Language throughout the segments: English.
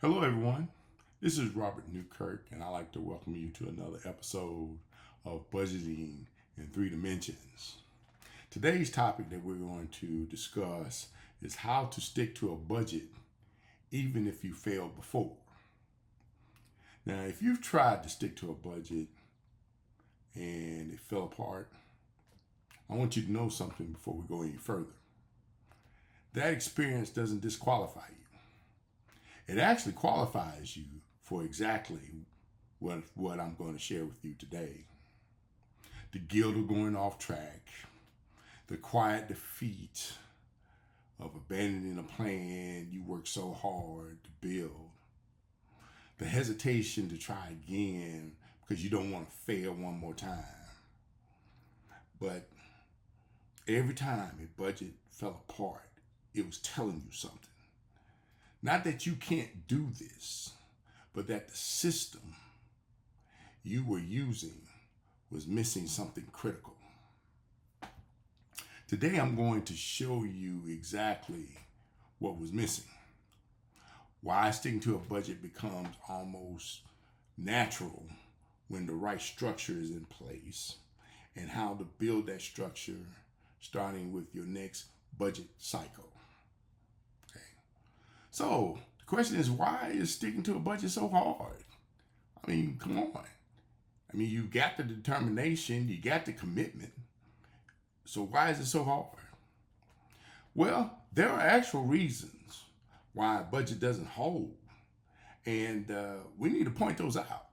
Hello, everyone. This is Robert Newkirk, and I'd like to welcome you to another episode of Budgeting in Three Dimensions. Today's topic that we're going to discuss is how to stick to a budget even if you failed before. Now, if you've tried to stick to a budget and it fell apart, I want you to know something before we go any further. That experience doesn't disqualify you. It actually qualifies you for exactly what I'm going to share with you today. The guilt of going off track, the quiet defeat of abandoning a plan you worked so hard to build, the hesitation to try again because you don't want to fail one more time. But every time a budget fell apart, it was telling you something. Not that you can't do this, but that the system you were using was missing something critical. Today I'm going to show you exactly what was missing, why sticking to a budget becomes almost natural when the right structure is in place, and how to build that structure starting with your next budget cycle. So the question is, why is sticking to a budget so hard? I mean, come on. I mean, you got the determination, you got the commitment. So why is it so hard? Well, there are actual reasons why a budget doesn't hold. And we need to point those out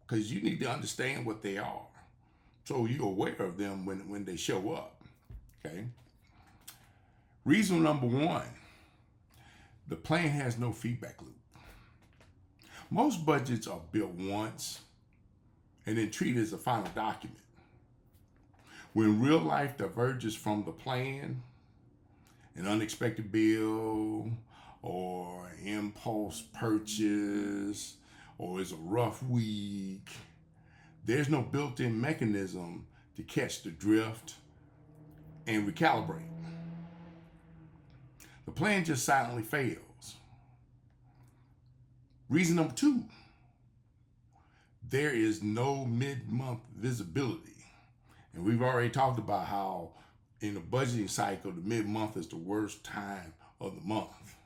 because you need to understand what they are so you're aware of them when they show up. Okay. Reason number one. The plan has no feedback loop. Most budgets are built once and then treated as a final document. When real life diverges from the plan, an unexpected bill or impulse purchase or it's a rough week, there's no built-in mechanism to catch the drift and recalibrate. The plan just silently fails. Reason number two, there is no mid-month visibility. And we've already talked about how in the budgeting cycle, the mid-month is the worst time of the month.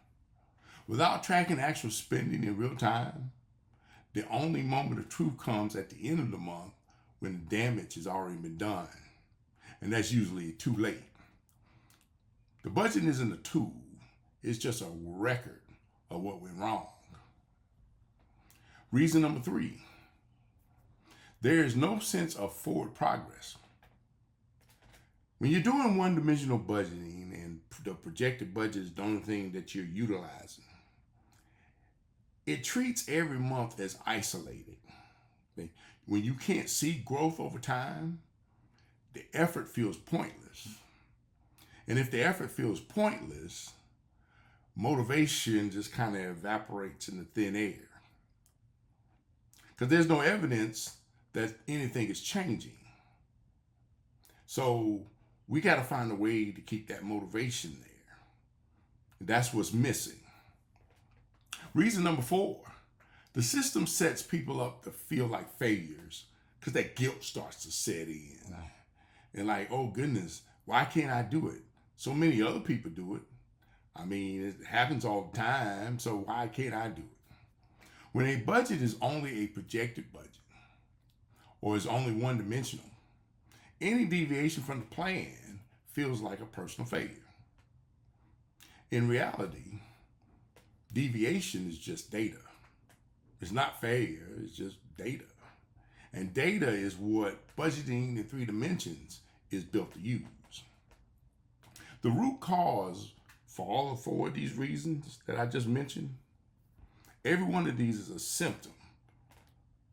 Without tracking actual spending in real time, the only moment of truth comes at the end of the month when the damage has already been done. And that's usually too late. The budget isn't a tool. It's just a record of what went wrong. Reason number three, there is no sense of forward progress. When you're doing one-dimensional budgeting and the projected budget is the only thing that you're utilizing, it treats every month as isolated. When you can't see growth over time, the effort feels pointless. And if the effort feels pointless, motivation just kind of evaporates in the thin air. Because there's no evidence that anything is changing. So we got to find a way to keep that motivation there. That's what's missing. Reason number four, the system sets people up to feel like failures because that guilt starts to set in. And like, oh goodness, why can't I do it? So many other people do it. I mean, it happens all the time, so why can't I do it? When a budget is only a projected budget, or is only one-dimensional, any deviation from the plan feels like a personal failure. In reality, deviation is just data. It's not failure, it's just data. And data is what budgeting in three dimensions is built to use. The root cause for all four of these reasons that I just mentioned, every one of these is a symptom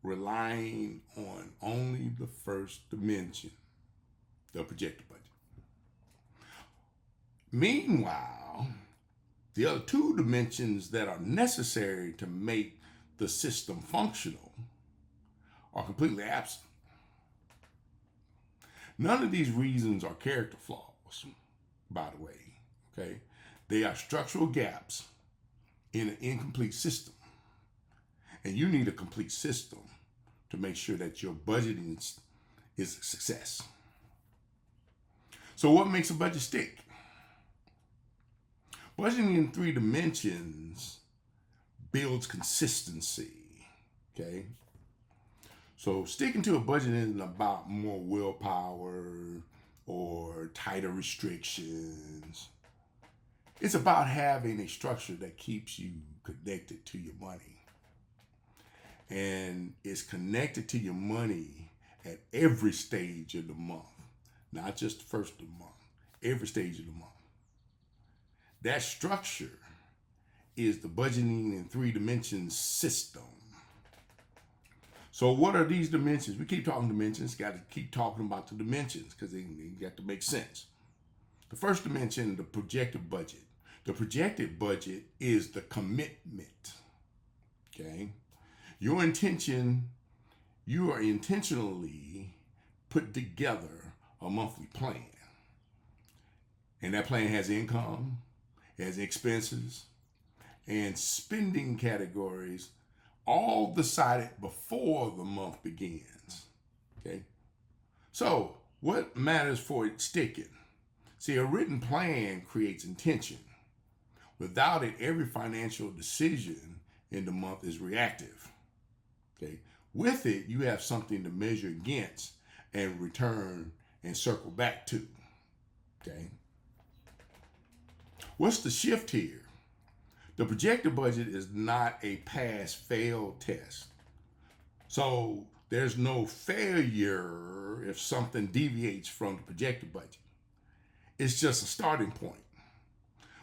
relying on only the first dimension, the projected budget. Meanwhile, the other two dimensions that are necessary to make the system functional are completely absent. None of these reasons are character flaws, by the way, okay? They are structural gaps in an incomplete system. And you need a complete system to make sure that your budgeting is a success. So what makes a budget stick? Budgeting in 3 dimensions builds consistency, okay? So sticking to a budget isn't about more willpower or tighter restrictions. It's about having a structure that keeps you connected to your money. And it's connected to your money at every stage of the month, not just the first of the month, every stage of the month. That structure is the budgeting in 3 dimensions system. So what are these dimensions? We keep talking dimensions, got to keep talking about the dimensions because they got to make sense. The first dimension, the projected budget. The projected budget is the commitment, okay? You are intentionally put together a monthly plan. And that plan has income, has expenses, and spending categories all decided before the month begins, okay? So what matters for it sticking? See, a written plan creates intention. Without it, every financial decision in the month is reactive, okay? With it, you have something to measure against and return and circle back to, okay? What's the shift here? The projected budget is not a pass-fail test. So there's no failure if something deviates from the projected budget. It's just a starting point.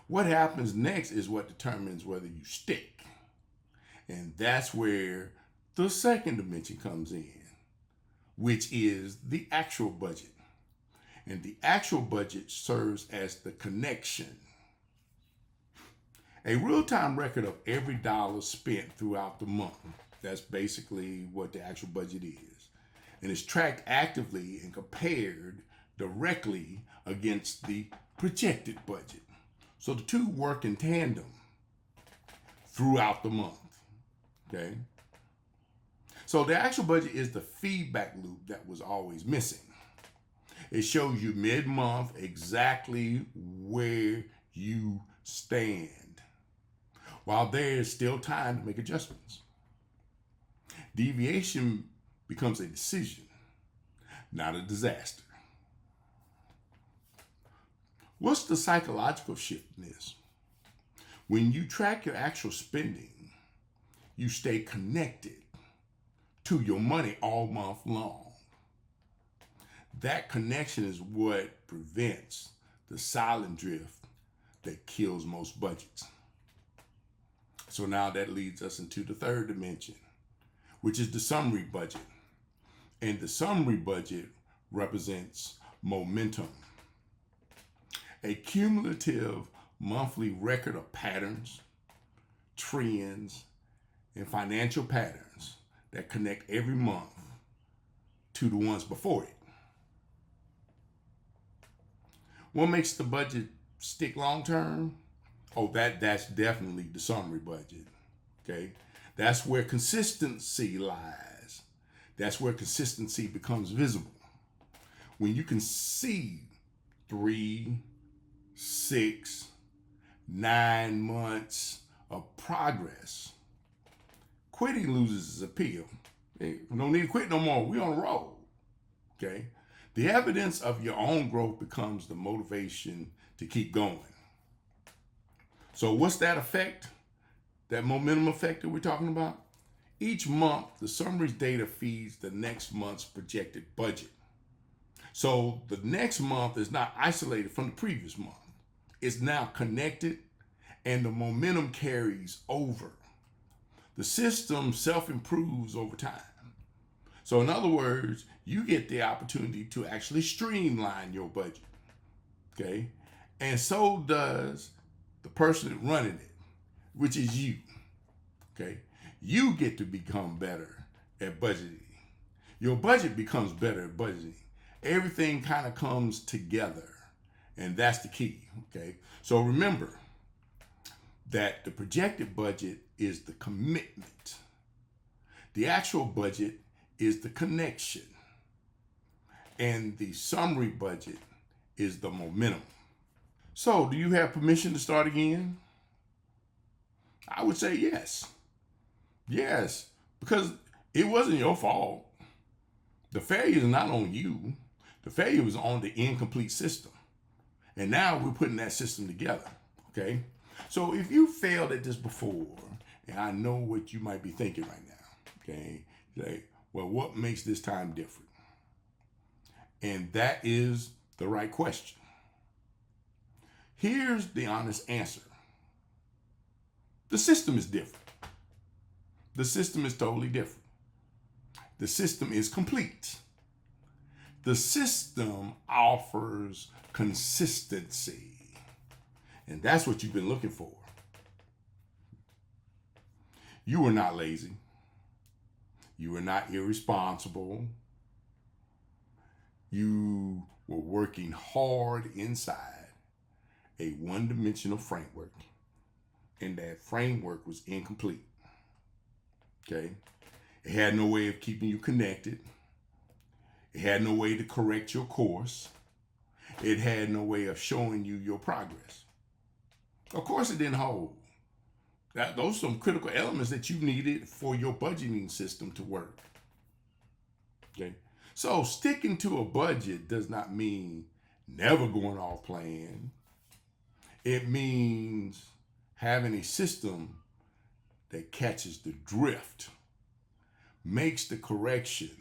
What happens next is what determines whether you stick. And that's where the second dimension comes in, which is the actual budget. And the actual budget serves as the connection. A real-time record of every dollar spent throughout the month. That's basically what the actual budget is. And it's tracked actively and compared directly against the projected budget. So the two work in tandem throughout the month, okay? So the actual budget is the feedback loop that was always missing. It shows you mid-month exactly where you stand, while there is still time to make adjustments. Deviation becomes a decision, not a disaster. What's the psychological shift in this? When you track your actual spending, you stay connected to your money all month long. That connection is what prevents the silent drift that kills most budgets. So now that leads us into the third dimension, which is the summary budget. And the summary budget represents momentum, a cumulative monthly record of patterns, trends, and financial patterns that connect every month to the ones before it. What makes the budget stick long term? Oh, that's definitely the summary budget, okay? That's where consistency lies. That's where consistency becomes visible. When you can see 3, 6, 9 months of progress, quitting loses its appeal. Hey, we don't need to quit no more. We're on the road, okay? The evidence of your own growth becomes the motivation to keep going. So what's that effect? That momentum effect that we're talking about? Each month, the summaries data feeds the next month's projected budget. So the next month is not isolated from the previous month. It's now connected and the momentum carries over. The system self-improves over time. So in other words, you get the opportunity to actually streamline your budget, okay? And so does the person running it, which is you, okay? You get to become better at budgeting. Your budget becomes better at budgeting. Everything kind of comes together, and that's the key, okay? So remember that the projected budget is the commitment, The actual budget is the connection, and the summary budget is the momentum. So, do you have permission to start again? I would say yes. Yes, because it wasn't your fault. The failure is not on you. The failure was on the incomplete system. And now we're putting that system together. Okay? So if you failed at this before, and I know what you might be thinking right now, okay? Like, well, what makes this time different? And that is the right question. Here's the honest answer. The system is different. The system is totally different. The system is complete. The system offers consistency. And that's what you've been looking for. You were not lazy. You were not irresponsible. You were working hard inside a one-dimensional framework. And that framework was incomplete. Okay? It had no way of keeping you connected. It had no way to correct your course. It had no way of showing you your progress. Of course, it didn't hold. Those are some critical elements that you needed for your budgeting system to work. Okay? So sticking to a budget does not mean never going off plan. It means having a system that catches the drift, makes the correction,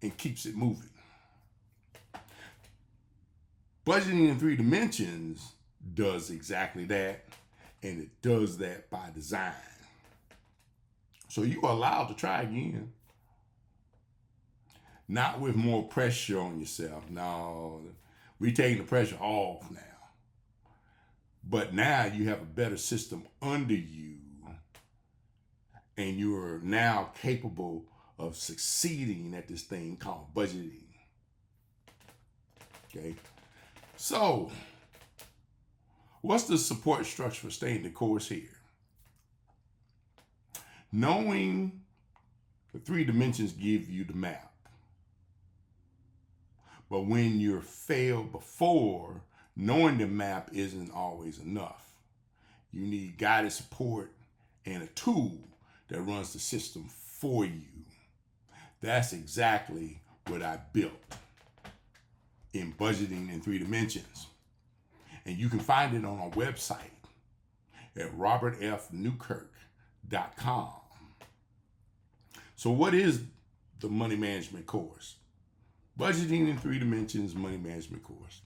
and keeps it moving. Budgeting in 3 dimensions does exactly that, and it does that by design. So you are allowed to try again. Not with more pressure on yourself. No, we're taking the pressure off now. But now you have a better system under you, and you're now capable of succeeding at this thing called budgeting. Okay? So, what's the support structure for staying the course here? Knowing the 3 dimensions give you the map. But when you're failed before, knowing the map isn't always enough. You need guided support and a tool that runs the system for you. That's exactly what I built in budgeting in 3 dimensions. And you can find it on our website at robertfnewkirk.com. So what is the money management course? Budgeting in 3 dimensions money management course.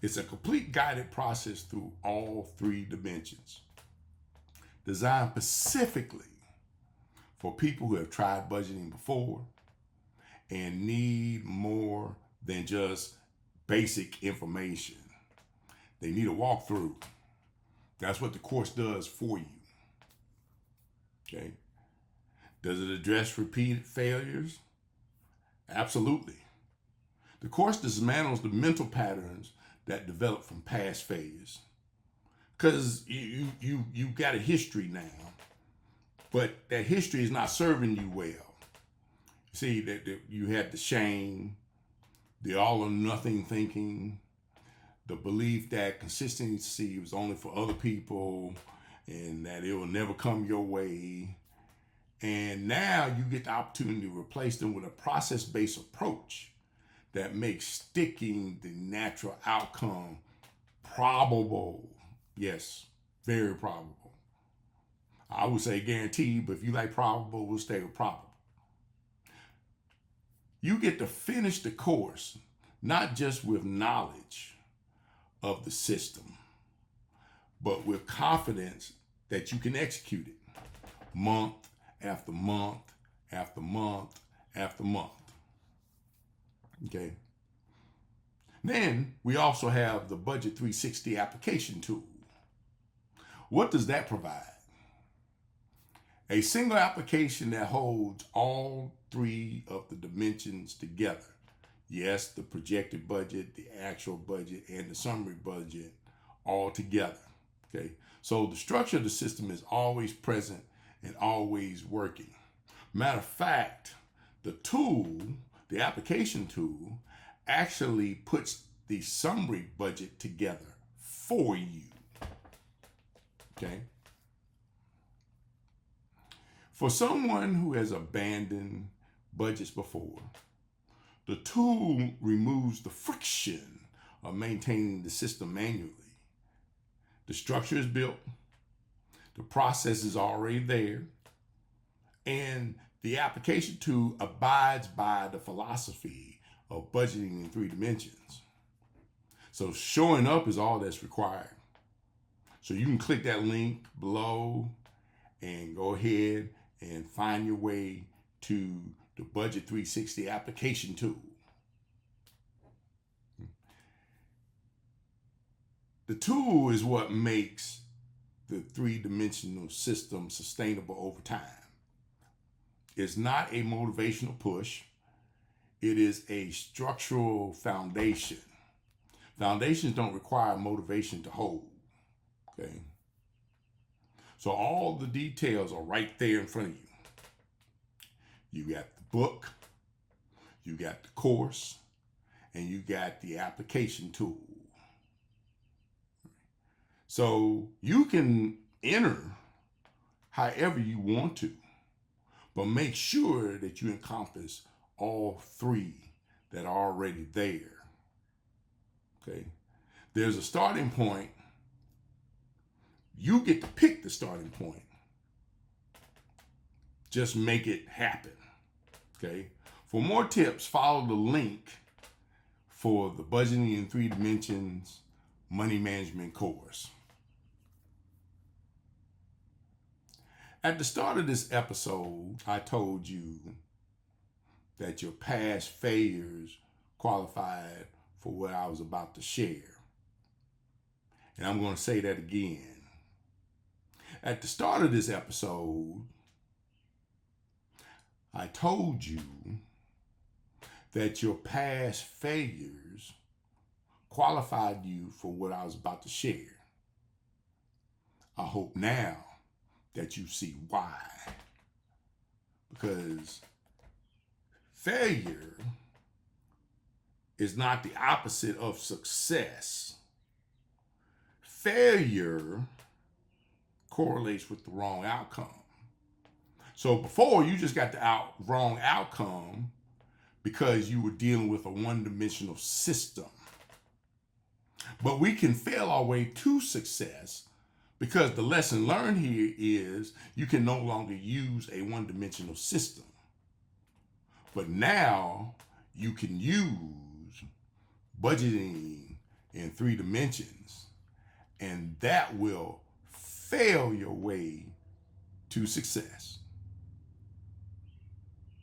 It's a complete guided process through all 3 dimensions, designed specifically for people who have tried budgeting before and need more than just basic information. They need a walkthrough. That's what the course does for you. Okay? Does it address repeated failures? Absolutely. The course dismantles the mental patterns that develop from past failures. Because you got a history now, but that history is not serving you well. See, that you had the shame, the all or nothing thinking, the belief that consistency was only for other people and that it will never come your way. And now you get the opportunity to replace them with a process-based approach that makes sticking the natural outcome probable. Yes, very probable. I would say guaranteed, but if you like probable, we'll stay with probable. You get to finish the course, not just with knowledge of the system, but with confidence that you can execute it month after month after month after month. Okay. Then we also have the Budget 360 application tool. What does that provide? A single application that holds all 3 of the dimensions together. Yes, the projected budget, the actual budget, and the summary budget all together. Okay. So the structure of the system is always present and always working. Matter of fact, the tool, the application tool, actually puts the summary budget together for you. Okay? For someone who has abandoned budgets before, the tool removes the friction of maintaining the system manually. The structure is built, the process is already there, and the application tool abides by the philosophy of budgeting in 3 dimensions. So showing up is all that's required. So you can click that link below and go ahead and find your way to the Budget 360 application tool. The tool is what makes the 3-dimensional system sustainable over time. It's not a motivational push. It is a structural foundation. Foundations don't require motivation to hold. Okay? So all the details are right there in front of you. You got the book, you got the course, and you got the application tool. So you can enter however you want to, but make sure that you encompass all 3 that are already there. Okay? There's a starting point. You get to pick the starting point. Just make it happen. Okay? For more tips, follow the link for the Budgeting in 3 Dimensions Money Management course. At the start of this episode, I told you that your past failures qualified for what I was about to share. And I'm going to say that again. At the start of this episode, I told you that your past failures qualified you for what I was about to share. I hope now that you see why. Because failure is not the opposite of success. Failure correlates with the wrong outcome. So before, you just got the wrong outcome because you were dealing with a 1-dimensional system. But we can fail our way to success because the lesson learned here is you can no longer use a 1-dimensional system. But now you can use budgeting in 3 dimensions, and that will fail your way to success.